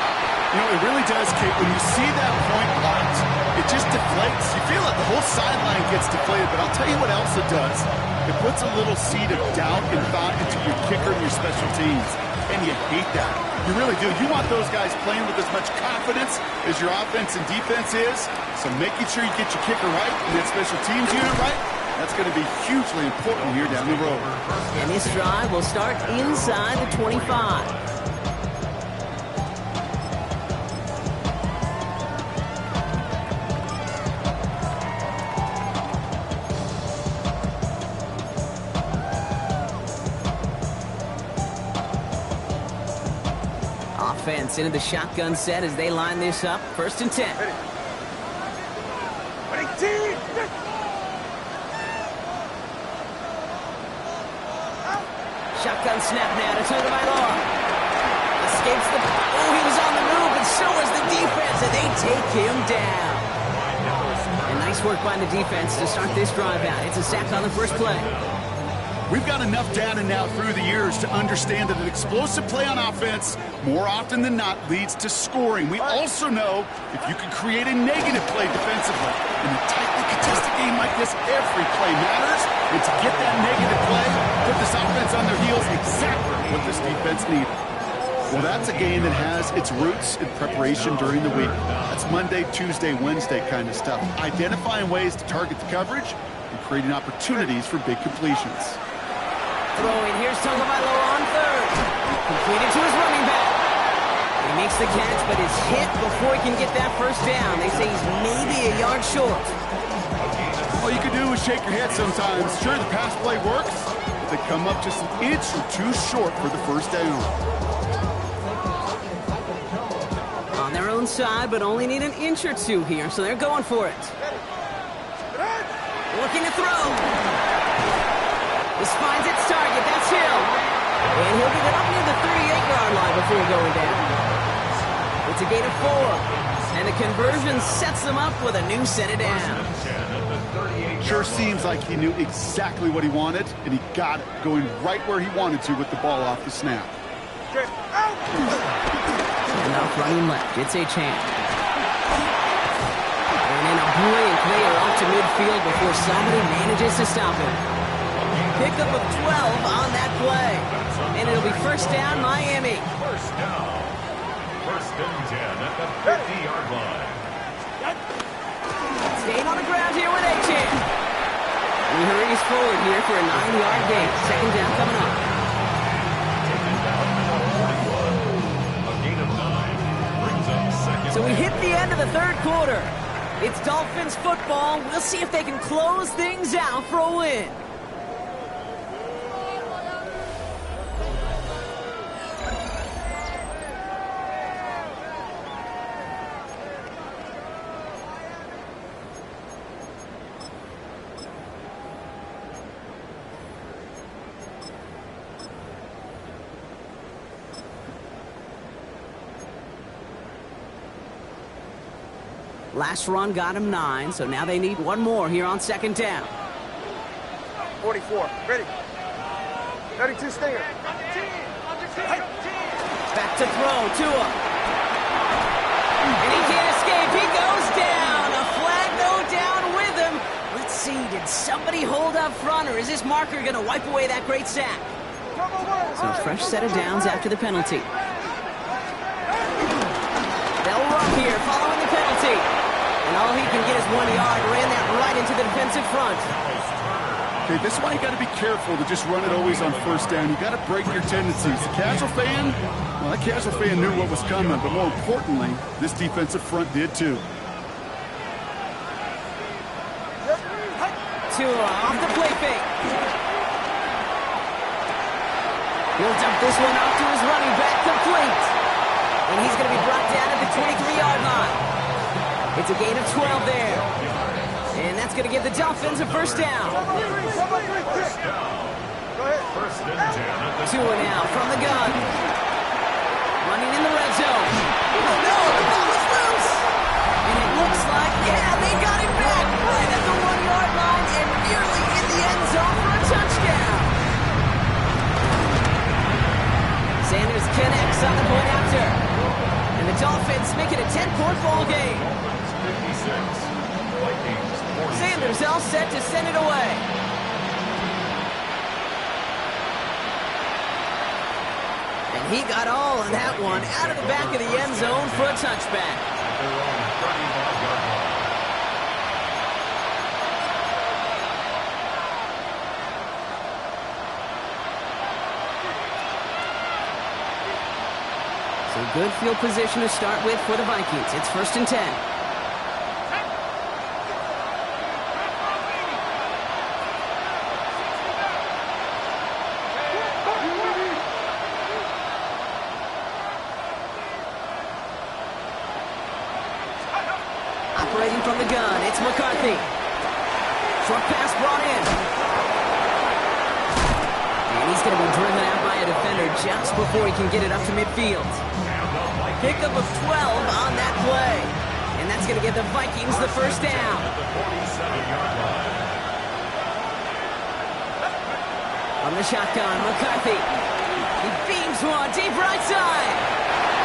You know, it really does, Kate. When you see that point blocked, it just deflates. You feel like the whole sideline gets deflated, but I'll tell you what else it does. It puts a little seed of doubt and thought into your kicker and your special teams, and you hate that. You really do. You want those guys playing with as much confidence as your offense and defense is, so making sure you get your kicker right and that special teams unit right, that's going to be hugely important here down the road. And this drive will start inside the 25. Offense into the shotgun set as they line this up. 1st and 10. Ready. Ready, team. Shotgun snap now to Tagovailoa. Escapes the... Oh, he was on the move, and so was the defense, and they take him down. And nice work by the defense to start this drive out. It's a sack on the first play. We've got enough data now through the years to understand that an explosive play on offense, more often than not, leads to scoring. We also know if you can create a negative play defensively. In a tightly contested game like this, every play matters. And to get that negative play, put this offense on their heels, exactly what this defense needed. Well, that's a game that has its roots in preparation during the week. That's Monday, Tuesday, Wednesday kind of stuff. Identifying ways to target the coverage and creating opportunities for big completions. Throwing, here's Tagovailoa on 3rd. Completed to his running back. He makes the catch, but is hit before he can get that first down. They say he's maybe a yard short. All you can do is shake your head sometimes. Sure, the pass play works, but they come up just an inch or two short for the first down. On their own side, but only need an inch or two here, so they're going for it. Looking to throw. This finds its target. That's Hill. And he'll get it up near the 38-yard line before going down. It's a gain of 4. And the conversion sets them up with a new set of downs. Sure seems like he knew exactly what he wanted, and he got it, going right where he wanted to with the ball off the snap. Enough running left. It's a chance. And in a blink, they are up to midfield before somebody manages to stop him. Pickup of 12 on that play. And it'll be first down, Miami. First down. 1st and 10 at the 50-yard line. Staying on the ground here with A-Chan. He hurries forward here for a 9-yard gain. 2nd down coming up. A gain of 9 brings up 2nd. So we hit the end of the 3rd quarter. It's Dolphins football. We'll see if they can close things out for a win. Last run got him 9, so now they need one more here on 2nd down. 44. Ready. 32 Stinger. Back to throw, Tua. And he can't escape. He goes down. A flag go down with him. Let's see, did somebody hold up front, or is this marker going to wipe away that great sack? So a fresh set of downs after the penalty. They'll run here following the penalty. And all he can get is 1 yard. Ran that right into the defensive front. Okay, this is why you got to be careful to just run it always on 1st down. You got to break your tendencies. The casual fan, well, that casual fan knew what was coming, but more importantly, this defensive front did too. Tua off the play fake. He'll dump this one off to his running back, complete. And he's going to be brought down at the 23-yard line. It's a gain of 12 there. And that's going to give the Dolphins a first down. Tua now from the gun. Running in the red zone. Oh no, the ball is loose. And it looks like, yeah, they got him back right at the 1 yard line and nearly in the game. Dolphins 56. Vikings 46. Sanders all set to send it away. And he got all on that one out of the back of the end zone for a touchback. At their own 35-yard line. So good field position to start with for the Vikings. It's 1st and 10. Operating from the gun, it's McCarthy. Short pass brought in. And he's going to be driven out by a defender just before he can get it up to midfield. Pickup of 12 on that play. And that's going to give the Vikings the first down. At the 47-yard line. On the shotgun, McCarthy. He beams one deep right side.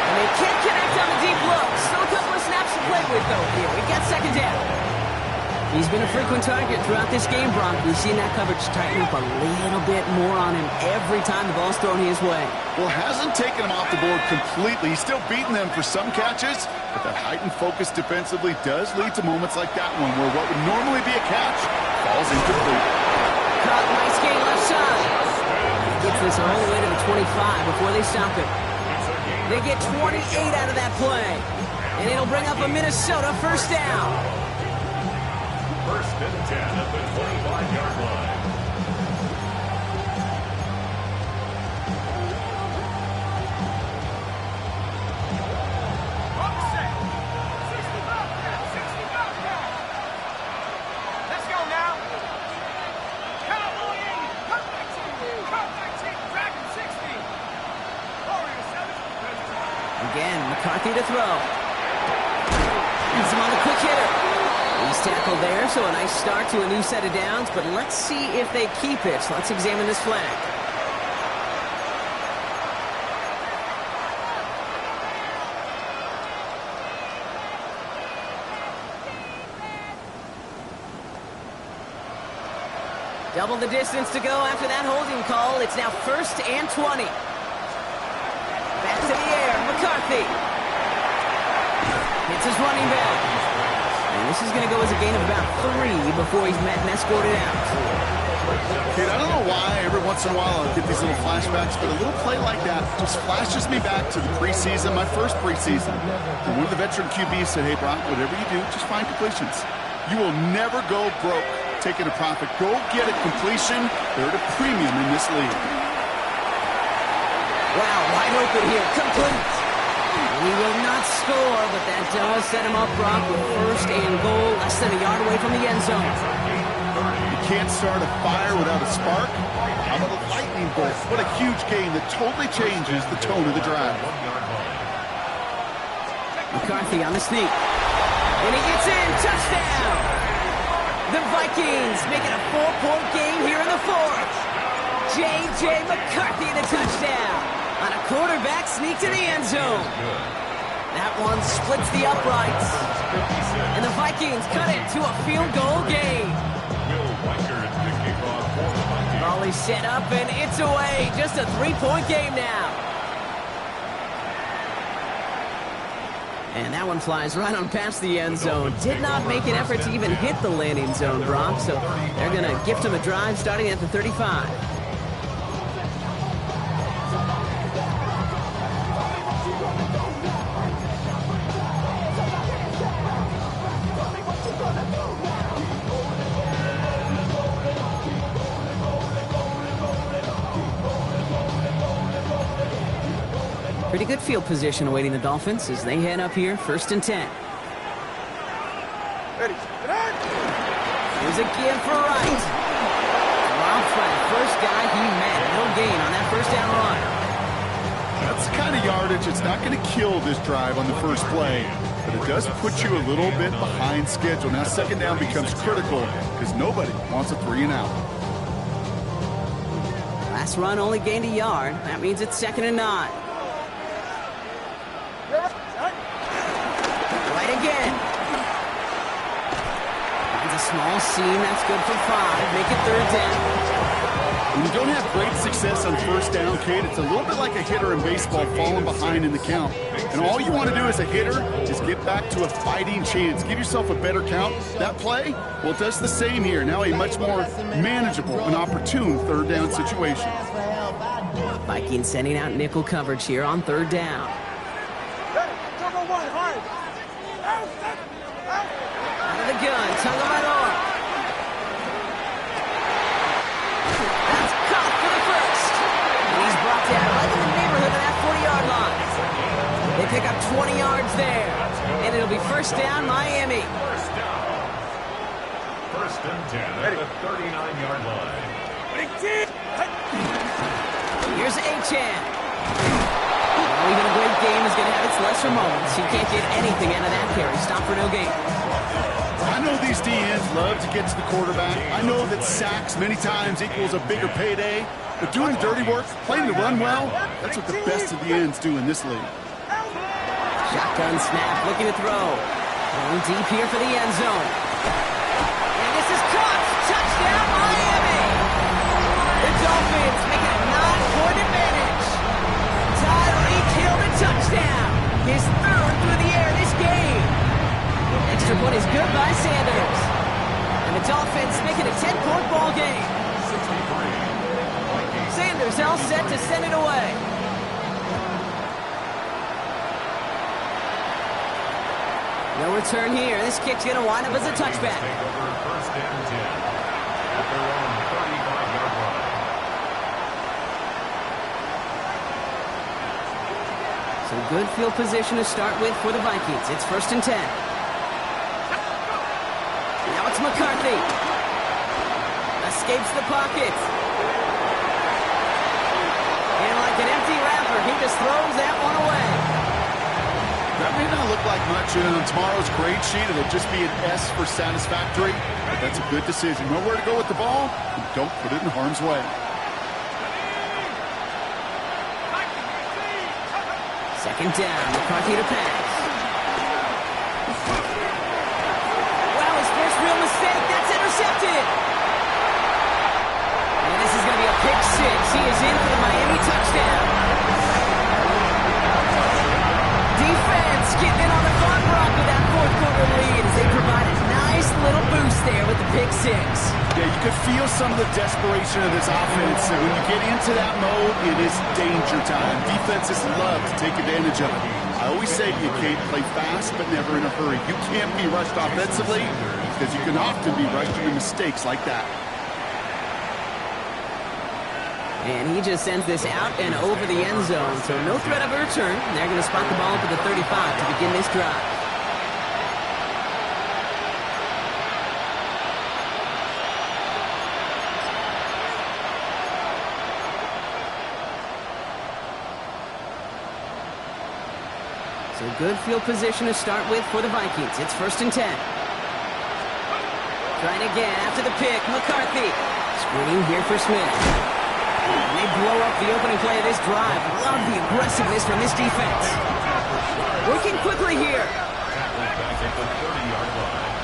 And they can't connect on the deep look. Still a couple of snaps to play with, though, here. We got 2nd down. He's been a frequent target throughout this game, Brock. We've seen that coverage tighten up a little bit more on him every time the ball's thrown his way. Well, hasn't taken him off the board completely. He's still beating them for some catches, but that heightened focus defensively does lead to moments like that one where what would normally be a catch falls incomplete. Caught, nice gain left side. Gets this all the way to the 25 before they stop it. They get 28 out of that play. And it'll bring up a Minnesota first down. 1st and 10 at the 25-yard line. Let's go now. Cowboy 80. Cut 19. Cut 19. Dragon 60. Warrior 7. Again, McCarthy to throw. He's him on the quick hitter. He's tackled there, so a nice start to a new set of downs, but let's see if they keep it. Let's examine this flag. Double the distance to go after that holding call. It's now 1st and 20. Back to the air, McCarthy. Hits his running back. And this is going to go as a gain of about 3 before he's met and escorted out. Kid, I don't know why every once in a while I'll get these little flashbacks, but a little play like that just flashes me back to the preseason, my first preseason. And one of the veteran QBs said, hey, Brock, whatever you do, just find completions. You will never go broke taking a profit. Go get a completion. They're at a premium in this league. Wow, wide open here. Complete. He will not score, but that does set him up, Brock, with 1st and goal, less than a yard away from the end zone. You can't start a fire without a spark. How about a lightning bolt? What a huge game that totally changes the tone of the drive. McCarthy on the sneak. And he gets in. Touchdown! The Vikings making a 4-point game here in the 4th. J.J. McCarthy the touchdown on a quarterback sneak to the end zone. That one splits the uprights. And the Vikings cut it to a field goal game. Volley set up and it's away. Just a 3-point game now. And that one flies right on past the end zone. Did not make an effort to even hit the landing zone, Brock. So they're going to gift him a drive starting at the 35. Pretty good field position awaiting the Dolphins as they head up here, 1st and 10. Ready. Here's a give for Wright. Off by the first guy he met. No gain on that 1st down run. That's the kind of yardage. It's not going to kill this drive on the first play, but it does put you a little bit behind schedule. Now 2nd down becomes critical because nobody wants a 3-and-out. Last run only gained a yard. That means it's 2nd and 9. Right again. Small seam, that's good for 5. Make it third down. When you don't have great success on first down, Kate, it's a little bit like a hitter in baseball falling behind in the count. And all you want to do as a hitter is get back to a fighting chance. Give yourself a better count. That play, well, it does the same here. Now a much more manageable and opportune third down situation. Vikings sending out nickel coverage here on third down. Out of the gun, tongue of my arm. That's caught for the first. And he's brought down right in the neighborhood of that 40-yard line. They pick up 20 yards there. And it'll be first down, Miami. First and 10 at the 39-yard line. Here's Achan. Well, even a great game is going to have its lesser moments. You can't get anything out of that carry. Stop for no gain. I know these DNs love to get to the quarterback. I know that sacks many times equals a bigger payday. But doing the dirty work, playing the run well, that's what the best of the ends do in this league. Shotgun snap, looking to throw. Going deep here for the end zone. And this is caught. Touchdown, Miami. The Dolphins making a 9-point advantage. Tyreek Hill the touchdown. His third through the air this game. Extra point is good by Sanders. And the Dolphins make it a 10-point ball game. Sanders all set to send it away. No return here. This kick's going to wind up as a touchback. Take over first and 10 at their own 35-yard line. So good field position to start with for the Vikings. It's first and 10. Now it's McCarthy. Escapes the pocket. And like an empty wrapper, he just throws that one away. That may not look like much on tomorrow's grade sheet. It'll just be an S for satisfactory. But that's a good decision. Nowhere to go with the ball, and don't put it in harm's way. Second down, McCarthy to pass. Wow, his first real mistake. That's intercepted. And this is going to be a pick six. He is in for the Miami touchdown. Defense getting in on the front rock with that fourth quarter lead as they provide a nice little boost there with the pick six. Yeah, you could feel some of the desperation of this offense. And when you get into that mode, it is danger time. Defenses love to take advantage of it. I always say to you, Kate, play fast but never in a hurry. You can't be rushed offensively because you can often be rushed into mistakes like that. And he just sends this out and over the end zone, so no threat of a return. They're going to spot the ball up at the 35 to begin this drive. So good field position to start with for the Vikings. It's first and 10. Trying again after the pick, McCarthy. Screen here for Smith. And they blow up the opening play of this drive. Love the aggressiveness from this defense. Working quickly here. Back at the 30-yard line.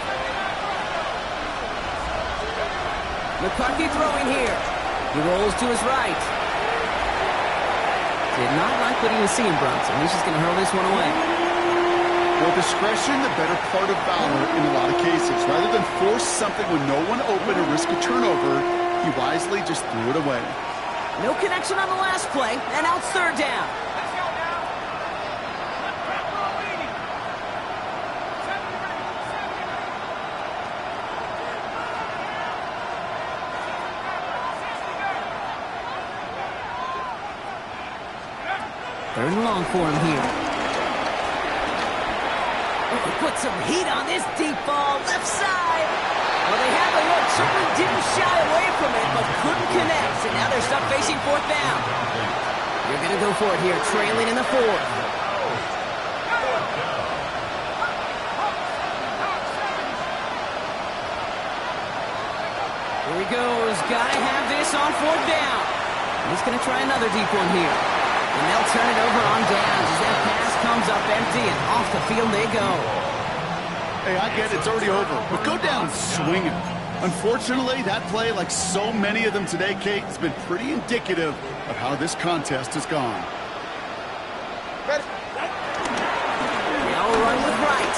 McCarthy throwing here. He rolls to his right. Did not like what he was seeing, Brunson. He's just going to hurl this one away. Well, discretion, the better part of valor in a lot of cases. Rather than force something with no one open or risk a turnover, he wisely just threw it away. No connection on the last play, and now it's third down. Third and long for him here. Put some heat on this deep ball, left side. Well, they had the look, certainly didn't shy away from it, but couldn't connect. And now they're stuck facing fourth down. You're going to go for it here, trailing in the fourth. Here he goes. Got to have this on fourth down. He's going to try another deep one here. And they'll turn it over on downs as that pass comes up empty, and off the field they go. Hey, I get it. It's already over. But go down swinging. Unfortunately, that play, like so many of them today, Kate, has been pretty indicative of how this contest has gone. Now a run with right.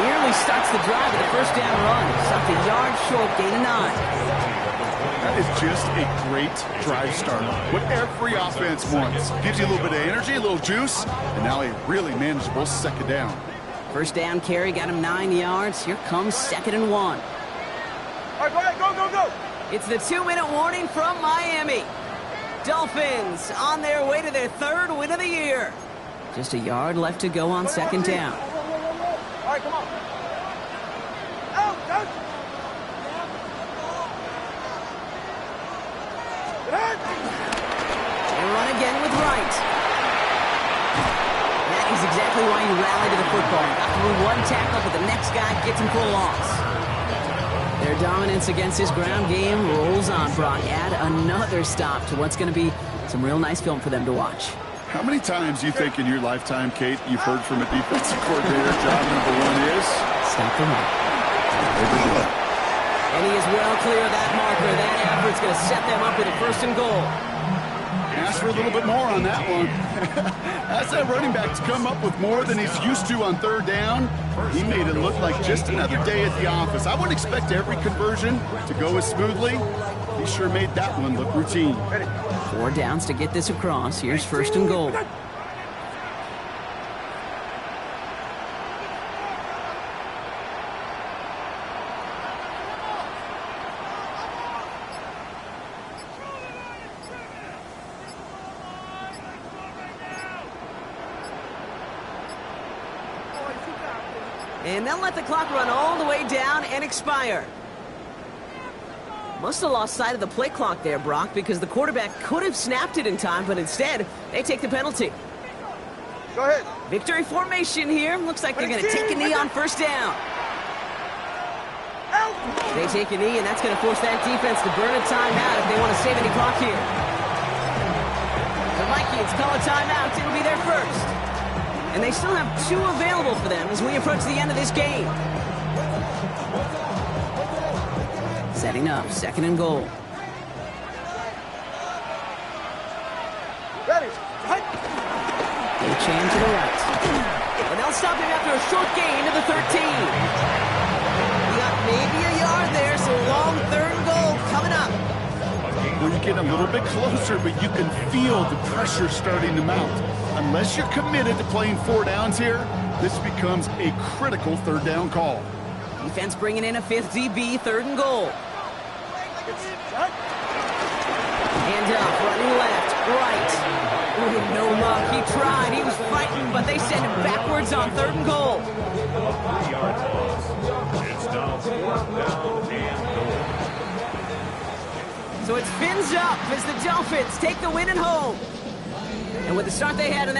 Nearly starts the drive with a first down run. Stopped a yard short, gain of 9. That is just a great drive starter. What every offense wants. Gives you a little bit of energy, a little juice, and now a really manageable second down. First down carry, got him 9 yards. Here comes 2nd and 1. All right, go. It's the 2-minute warning from Miami. Dolphins on their way to their 3rd win of the year. Just a yard left to go on 2nd down. All right, come on. Out. They run again with right. That is exactly why you rally to the football. Got through one tackle, but the next guy gets him for a loss. Their dominance against this ground game rolls on, Brock. Add another stop to what's going to be some real nice film for them to watch. How many times do you think in your lifetime, Kate, you've heard from a defensive coordinator, job number 1 is? Stop the run. And he is well clear of that marker. That effort's going to set them up with a 1st and goal. Ask for a little bit more on that one. As that running back's come up with more than he's used to on 3rd down, he made it look like just another day at the office. I wouldn't expect every conversion to go as smoothly. He sure made that one look routine. 4 downs to get this across. Here's 1st and goal. And they'll let the clock run all the way down and expire. Must have lost sight of the play clock there, Brock, because the quarterback could have snapped it in time, but instead, they take the penalty. Go ahead. Victory formation here. Looks like they're going to take a knee on 1st down. Out. They take a knee, and that's going to force that defense to burn a timeout if they want to save any clock here. The Vikings call a timeout. It'll be their first. And they still have 2 available for them as we approach the end of this game. Setting up, 2nd and goal. Ready. Right. They chain to the right. And they'll stop him after a short gain to the 13. He got maybe a yard there, so long 3rd and goal coming up. Well, you get a little bit closer, but you can feel the pressure starting to mount. Unless you're committed to playing 4 downs here, this becomes a critical 3rd down call. Defense bringing in a 5th DB, 3rd and goal. Hand up, running left, right. Ooh, no luck. He tried. He was fighting, but they send him backwards on 3rd and goal. 3-yard loss. It's now 4th down and goal. So it's fins up as the Dolphins take the win at home. And with the start they had in that